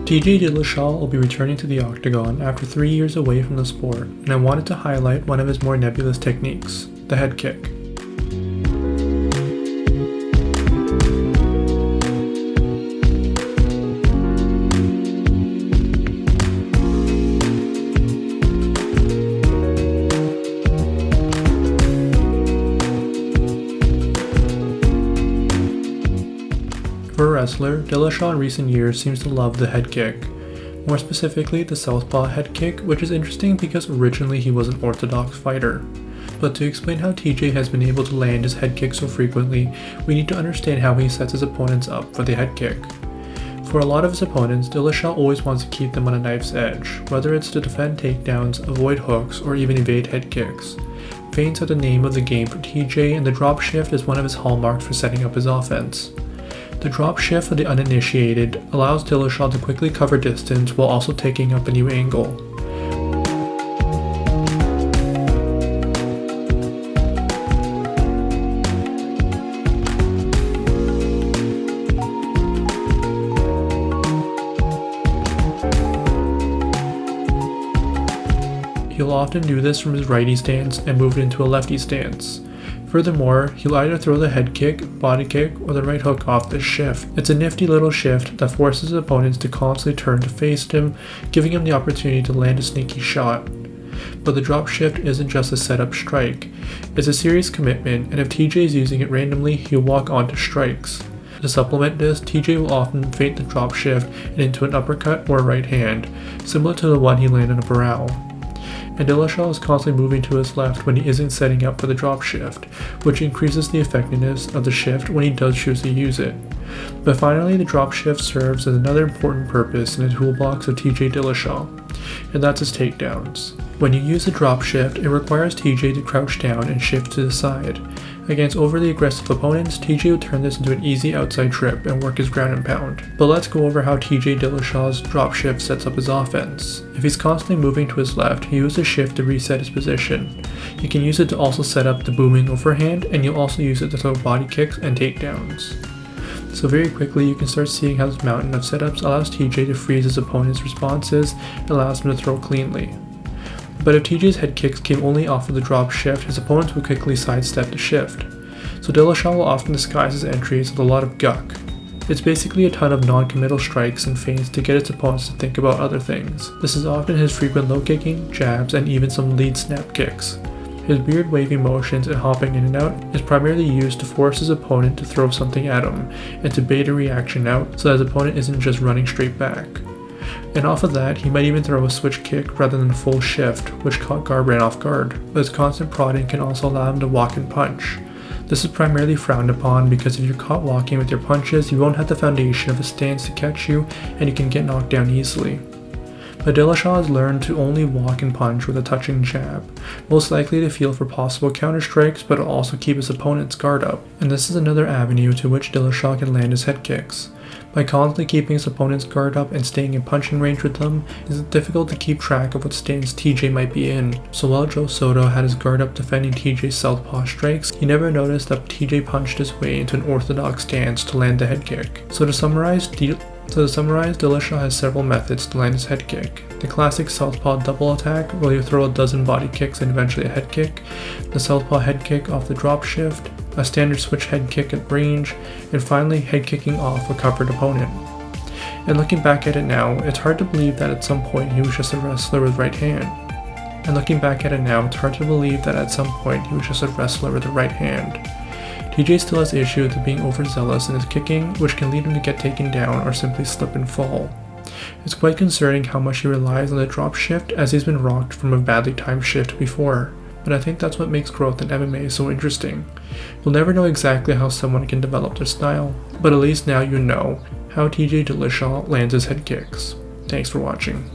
TJ Dillashaw will be returning to the octagon after 3 years away from the sport, and I wanted to highlight one of his more nebulous techniques, the head kick. For a wrestler, Dillashaw in recent years seems to love the head kick. More specifically, the southpaw head kick, which is interesting because originally he was an orthodox fighter. But to explain how TJ has been able to land his head kick so frequently, we need to understand how he sets his opponents up for the head kick. For a lot of his opponents, Dillashaw always wants to keep them on a knife's edge, whether it's to defend takedowns, avoid hooks, or even evade head kicks. Feints are the name of the game for TJ, and the drop shift is one of his hallmarks for setting up his offense. The drop shift for the uninitiated allows Dillashaw to quickly cover distance while also taking up a new angle. He'll often do this from his righty stance and move it into a lefty stance. Furthermore, he'll either throw the head kick, body kick, or the right hook off this shift. It's a nifty little shift that forces his opponents to constantly turn to face him, giving him the opportunity to land a sneaky shot. But the drop shift isn't just a setup strike. It's a serious commitment, and if TJ is using it randomly, he'll walk onto strikes. To supplement this, TJ will often feint the drop shift and into an uppercut or a right hand, similar to the one he landed on Barao. And Dillashaw is constantly moving to his left when he isn't setting up for the drop shift, which increases the effectiveness of the shift when he does choose to use it. But finally, the drop shift serves as another important purpose in the toolbox of TJ Dillashaw, and that's his takedowns. When you use the drop shift, it requires TJ to crouch down and shift to the side. Against overly aggressive opponents, TJ would turn this into an easy outside trip and work his ground and pound. But let's go over how TJ Dillashaw's drop shift sets up his offense. If he's constantly moving to his left, he uses shift to reset his position. You can use it to also set up the booming overhand, and you'll also use it to throw body kicks and takedowns. So very quickly you can start seeing how this mountain of setups allows TJ to freeze his opponent's responses and allows him to throw cleanly. But if TJ's head kicks came only off of the drop shift, his opponents would quickly sidestep the shift. So Dillashaw will often disguise his entries with a lot of guck. It's basically a ton of non-committal strikes and feints to get its opponents to think about other things. This is often his frequent low kicking, jabs, and even some lead snap kicks. His weird wavy motions and hopping in and out is primarily used to force his opponent to throw something at him and to bait a reaction out so that his opponent isn't just running straight back. And off of that, he might even throw a switch kick rather than a full shift, which caught Garbrandt off guard, but his constant prodding can also allow him to walk and punch. This is primarily frowned upon because if you're caught walking with your punches, you won't have the foundation of a stance to catch you and you can get knocked down easily. But Dillashaw has learned to only walk and punch with a touching jab, most likely to feel for possible counter strikes but also keep his opponent's guard up, and this is another avenue to which Dillashaw can land his head kicks. By constantly keeping his opponent's guard up and staying in punching range with them, it's difficult to keep track of what stance TJ might be in. So while Joe Soto had his guard up defending TJ's southpaw strikes, he never noticed that TJ punched his way into an orthodox stance to land the head kick. So to summarize, Dillashaw has several methods to land his head kick. The classic southpaw double attack, where you throw a dozen body kicks and eventually a head kick, the southpaw head kick off the drop shift, a standard switch head kick at range, and finally head kicking off a covered opponent. And looking back at it now, it's hard to believe that at some point he was just a wrestler with right hand. TJ still has issues with being overzealous in his kicking, which can lead him to get taken down or simply slip and fall. It's quite concerning how much he relies on the drop shift, as he's been rocked from a badly timed shift before. But I think that's what makes growth in MMA so interesting. You'll never know exactly how someone can develop their style, but at least now you know how TJ Dillashaw lands his head kicks. Thanks for watching.